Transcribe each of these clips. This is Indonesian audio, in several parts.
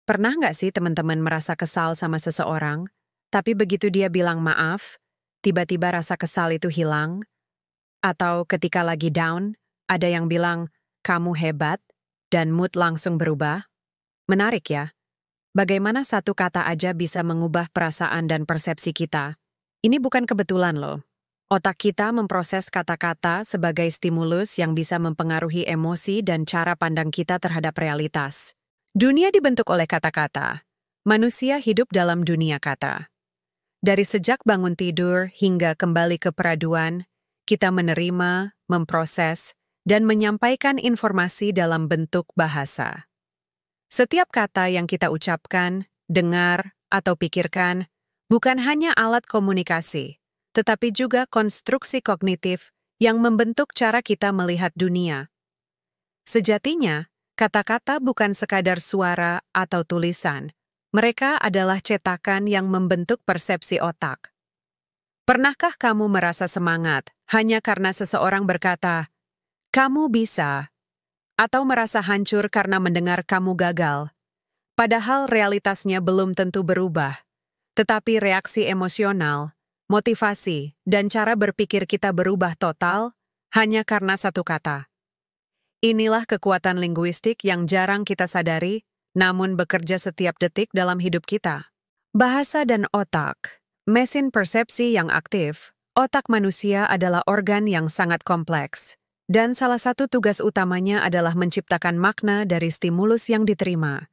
Pernah nggak sih teman-teman merasa kesal sama seseorang, tapi begitu dia bilang maaf, tiba-tiba rasa kesal itu hilang? Atau ketika lagi down, ada yang bilang, kamu hebat, dan mood langsung berubah? Menarik ya, bagaimana satu kata aja bisa mengubah perasaan dan persepsi kita. Ini bukan kebetulan loh. Otak kita memproses kata-kata sebagai stimulus yang bisa mempengaruhi emosi dan cara pandang kita terhadap realitas. Dunia dibentuk oleh kata-kata. Manusia hidup dalam dunia kata. Dari sejak bangun tidur hingga kembali ke peraduan, kita menerima, memproses, dan menyampaikan informasi dalam bentuk bahasa. Setiap kata yang kita ucapkan, dengar, atau pikirkan bukan hanya alat komunikasi, tetapi juga konstruksi kognitif yang membentuk cara kita melihat dunia. Sejatinya, kata-kata bukan sekadar suara atau tulisan. Mereka adalah cetakan yang membentuk persepsi otak. Pernahkah kamu merasa semangat hanya karena seseorang berkata, "Kamu bisa," atau merasa hancur karena mendengar kamu gagal? Padahal realitasnya belum tentu berubah, tetapi reaksi emosional, motivasi, dan cara berpikir kita berubah total hanya karena satu kata. Inilah kekuatan linguistik yang jarang kita sadari, namun bekerja setiap detik dalam hidup kita. Bahasa dan otak. Mesin persepsi yang aktif. Otak manusia adalah organ yang sangat kompleks, dan salah satu tugas utamanya adalah menciptakan makna dari stimulus yang diterima.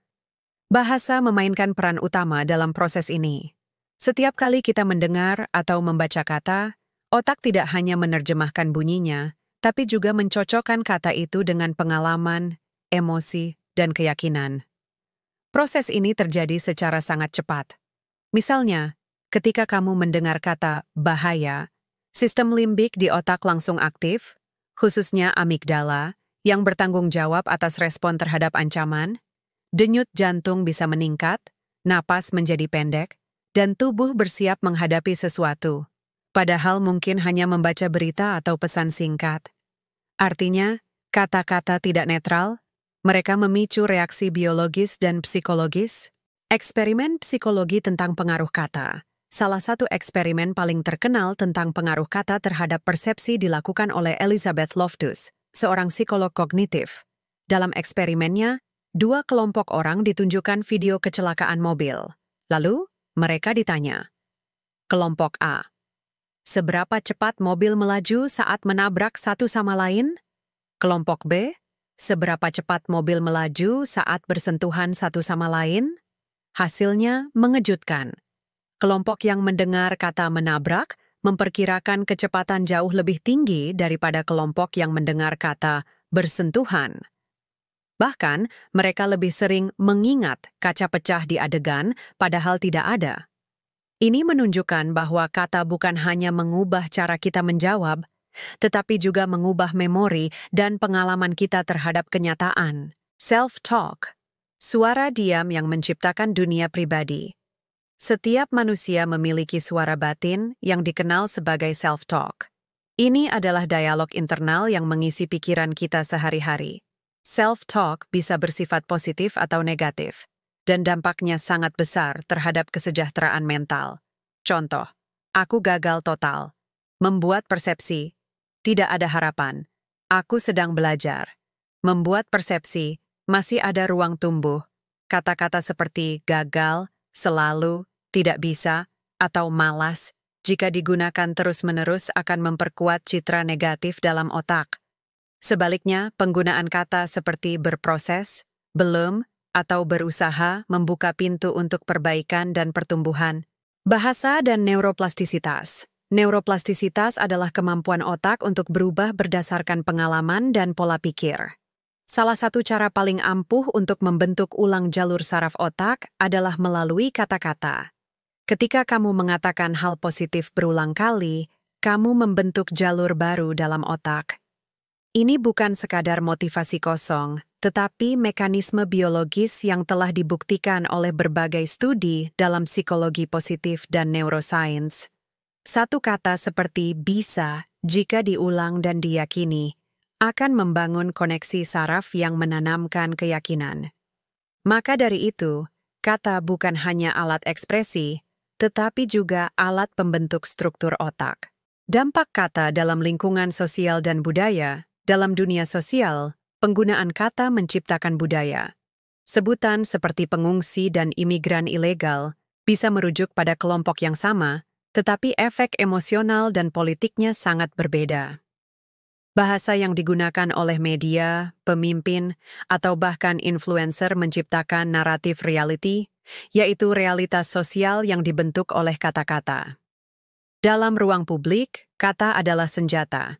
Bahasa memainkan peran utama dalam proses ini. Setiap kali kita mendengar atau membaca kata, otak tidak hanya menerjemahkan bunyinya, tapi juga mencocokkan kata itu dengan pengalaman, emosi, dan keyakinan. Proses ini terjadi secara sangat cepat. Misalnya, ketika kamu mendengar kata bahaya, sistem limbik di otak langsung aktif, khususnya amigdala, yang bertanggung jawab atas respon terhadap ancaman, denyut jantung bisa meningkat, napas menjadi pendek, dan tubuh bersiap menghadapi sesuatu. Padahal mungkin hanya membaca berita atau pesan singkat. Artinya, kata-kata tidak netral, mereka memicu reaksi biologis dan psikologis. Eksperimen psikologi tentang pengaruh kata. Salah satu eksperimen paling terkenal tentang pengaruh kata terhadap persepsi dilakukan oleh Elizabeth Loftus, seorang psikolog kognitif. Dalam eksperimennya, dua kelompok orang ditunjukkan video kecelakaan mobil. Lalu, mereka ditanya. Kelompok A. Seberapa cepat mobil melaju saat menabrak satu sama lain? Kelompok B. Seberapa cepat mobil melaju saat bersentuhan satu sama lain? Hasilnya mengejutkan. Kelompok yang mendengar kata menabrak memperkirakan kecepatan jauh lebih tinggi daripada kelompok yang mendengar kata bersentuhan. Bahkan, mereka lebih sering mengingat kaca pecah di adegan padahal tidak ada. Ini menunjukkan bahwa kata bukan hanya mengubah cara kita menjawab, tetapi juga mengubah memori dan pengalaman kita terhadap kenyataan. Self-talk, suara diam yang menciptakan dunia pribadi. Setiap manusia memiliki suara batin yang dikenal sebagai self-talk. Ini adalah dialog internal yang mengisi pikiran kita sehari-hari. Self-talk bisa bersifat positif atau negatif, dan dampaknya sangat besar terhadap kesejahteraan mental. Contoh, aku gagal total. Membuat persepsi, tidak ada harapan. Aku sedang belajar. Membuat persepsi, masih ada ruang tumbuh. Kata-kata seperti gagal, selalu, tidak bisa, atau malas, jika digunakan terus-menerus akan memperkuat citra negatif dalam otak. Sebaliknya, penggunaan kata seperti berproses, belum, atau berusaha membuka pintu untuk perbaikan dan pertumbuhan. Bahasa dan neuroplastisitas. Neuroplastisitas adalah kemampuan otak untuk berubah berdasarkan pengalaman dan pola pikir. Salah satu cara paling ampuh untuk membentuk ulang jalur saraf otak adalah melalui kata-kata. Ketika kamu mengatakan hal positif berulang kali, kamu membentuk jalur baru dalam otak. Ini bukan sekadar motivasi kosong, tetapi mekanisme biologis yang telah dibuktikan oleh berbagai studi dalam psikologi positif dan neuroscience. Satu kata seperti bisa, jika diulang dan diyakini, akan membangun koneksi saraf yang menanamkan keyakinan. Maka dari itu, kata bukan hanya alat ekspresi, tetapi juga alat pembentuk struktur otak. Dampak kata dalam lingkungan sosial dan budaya. Dalam dunia sosial, penggunaan kata menciptakan budaya. Sebutan seperti pengungsi dan imigran ilegal bisa merujuk pada kelompok yang sama, tetapi efek emosional dan politiknya sangat berbeda. Bahasa yang digunakan oleh media, pemimpin, atau bahkan influencer menciptakan naratif reality, yaitu realitas sosial yang dibentuk oleh kata-kata. Dalam ruang publik, kata adalah senjata.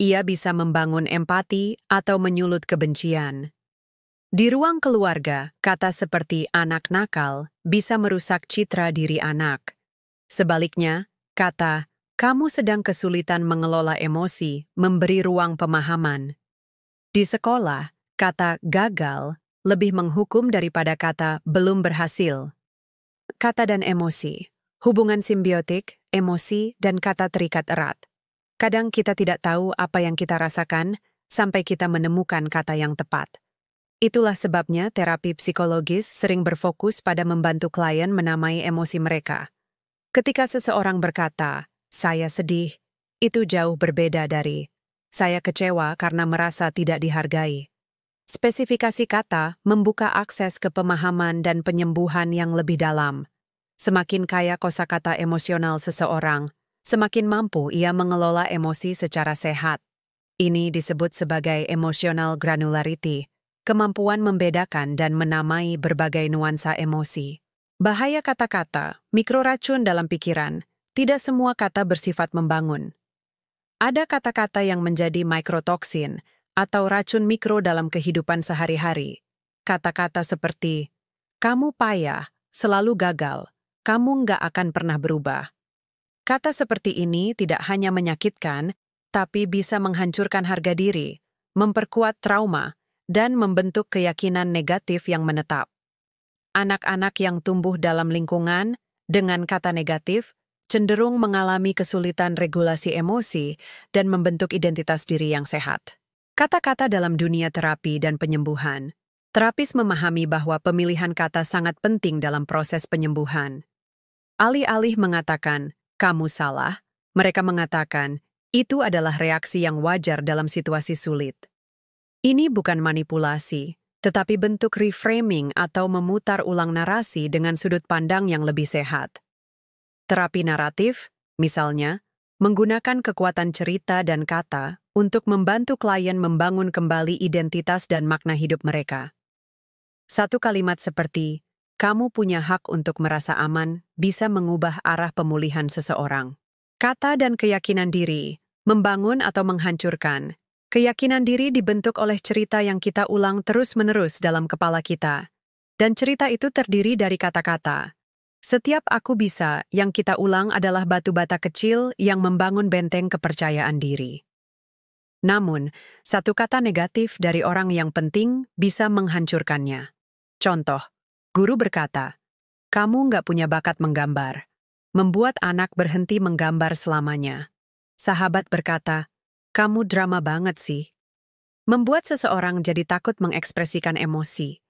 Ia bisa membangun empati atau menyulut kebencian. Di ruang keluarga, kata seperti anak nakal bisa merusak citra diri anak. Sebaliknya, kata kamu sedang kesulitan mengelola emosi memberi ruang pemahaman. Di sekolah, kata gagal lebih menghukum daripada kata belum berhasil. Kata dan emosi, hubungan simbiotik, emosi dan kata terikat erat. Kadang kita tidak tahu apa yang kita rasakan sampai kita menemukan kata yang tepat. Itulah sebabnya terapi psikologis sering berfokus pada membantu klien menamai emosi mereka. Ketika seseorang berkata, "Saya sedih," itu jauh berbeda dari, "Saya kecewa karena merasa tidak dihargai." Spesifikasi kata membuka akses ke pemahaman dan penyembuhan yang lebih dalam. Semakin kaya kosakata emosional seseorang, semakin mampu ia mengelola emosi secara sehat. Ini disebut sebagai emotional granularity, kemampuan membedakan dan menamai berbagai nuansa emosi. Bahaya kata-kata, mikroracun dalam pikiran, tidak semua kata bersifat membangun. Ada kata-kata yang menjadi mikrotoksin atau racun mikro dalam kehidupan sehari-hari. Kata-kata seperti, kamu payah, selalu gagal, kamu nggak akan pernah berubah. Kata seperti ini tidak hanya menyakitkan, tapi bisa menghancurkan harga diri, memperkuat trauma, dan membentuk keyakinan negatif yang menetap. Anak-anak yang tumbuh dalam lingkungan dengan kata negatif cenderung mengalami kesulitan regulasi emosi dan membentuk identitas diri yang sehat. Kata-kata dalam dunia terapi dan penyembuhan. Terapis memahami bahwa pemilihan kata sangat penting dalam proses penyembuhan. Alih-alih mengatakan, "Kamu salah," mereka mengatakan, "Itu adalah reaksi yang wajar dalam situasi sulit." Ini bukan manipulasi, tetapi bentuk reframing atau memutar ulang narasi dengan sudut pandang yang lebih sehat. Terapi naratif, misalnya, menggunakan kekuatan cerita dan kata untuk membantu klien membangun kembali identitas dan makna hidup mereka. Satu kalimat seperti, "Kamu punya hak untuk merasa aman," bisa mengubah arah pemulihan seseorang. Kata dan keyakinan diri, membangun atau menghancurkan. Keyakinan diri dibentuk oleh cerita yang kita ulang terus-menerus dalam kepala kita. Dan cerita itu terdiri dari kata-kata. Setiap aku bisa yang kita ulang adalah batu bata kecil yang membangun benteng kepercayaan diri. Namun, satu kata negatif dari orang yang penting bisa menghancurkannya. Contoh, guru berkata, "Kamu nggak punya bakat menggambar." Membuat anak berhenti menggambar selamanya. Sahabat berkata, "Kamu drama banget sih." Membuat seseorang jadi takut mengekspresikan emosi.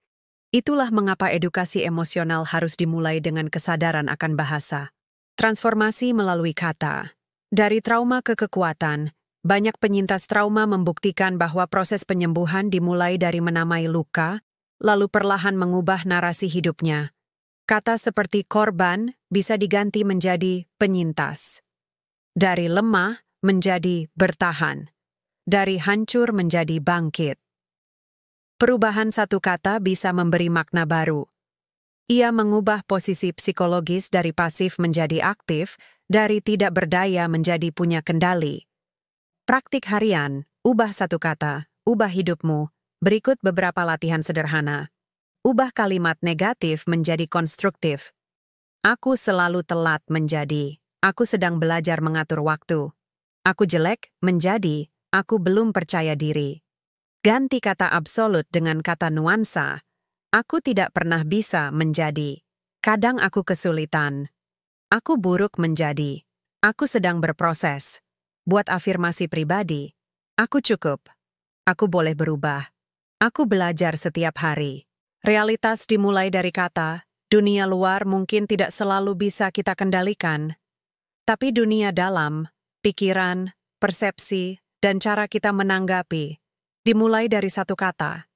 Itulah mengapa edukasi emosional harus dimulai dengan kesadaran akan bahasa. Transformasi melalui kata. Dari trauma ke kekuatan, banyak penyintas trauma membuktikan bahwa proses penyembuhan dimulai dari menamai luka, lalu perlahan mengubah narasi hidupnya. Kata seperti korban bisa diganti menjadi penyintas. Dari lemah menjadi bertahan. Dari hancur menjadi bangkit. Perubahan satu kata bisa memberi makna baru. Ia mengubah posisi psikologis dari pasif menjadi aktif, dari tidak berdaya menjadi punya kendali. Praktik harian, ubah satu kata, ubah hidupmu. Berikut beberapa latihan sederhana. Ubah kalimat negatif menjadi konstruktif. Aku selalu telat menjadi, aku sedang belajar mengatur waktu. Aku jelek menjadi, aku belum percaya diri. Ganti kata absolut dengan kata nuansa. Aku tidak pernah bisa menjadi. Kadang aku kesulitan. Aku buruk menjadi. Aku sedang berproses. Buat afirmasi pribadi. Aku cukup. Aku boleh berubah. Aku belajar setiap hari. Realitas dimulai dari kata, Dunia luar mungkin tidak selalu bisa kita kendalikan, tapi dunia dalam, pikiran, persepsi, dan cara kita menanggapi, dimulai dari satu kata.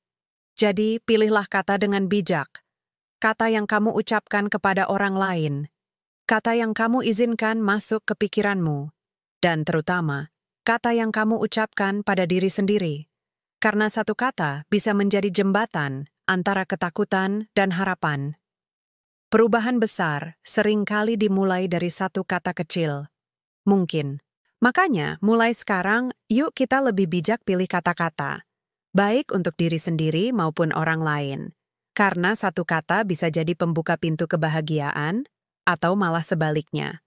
Jadi, pilihlah kata dengan bijak. Kata yang kamu ucapkan kepada orang lain. Kata yang kamu izinkan masuk ke pikiranmu. Dan terutama, kata yang kamu ucapkan pada diri sendiri. Karena satu kata bisa menjadi jembatan antara ketakutan dan harapan. Perubahan besar seringkali dimulai dari satu kata kecil. Mungkin. Makanya, mulai sekarang, yuk kita lebih bijak pilih kata-kata. Baik untuk diri sendiri maupun orang lain. Karena satu kata bisa jadi pembuka pintu kebahagiaan, atau malah sebaliknya.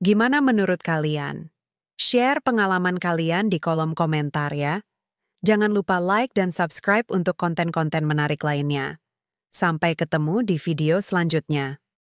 Gimana menurut kalian? Share pengalaman kalian di kolom komentar ya. Jangan lupa like dan subscribe untuk konten-konten menarik lainnya. Sampai ketemu di video selanjutnya.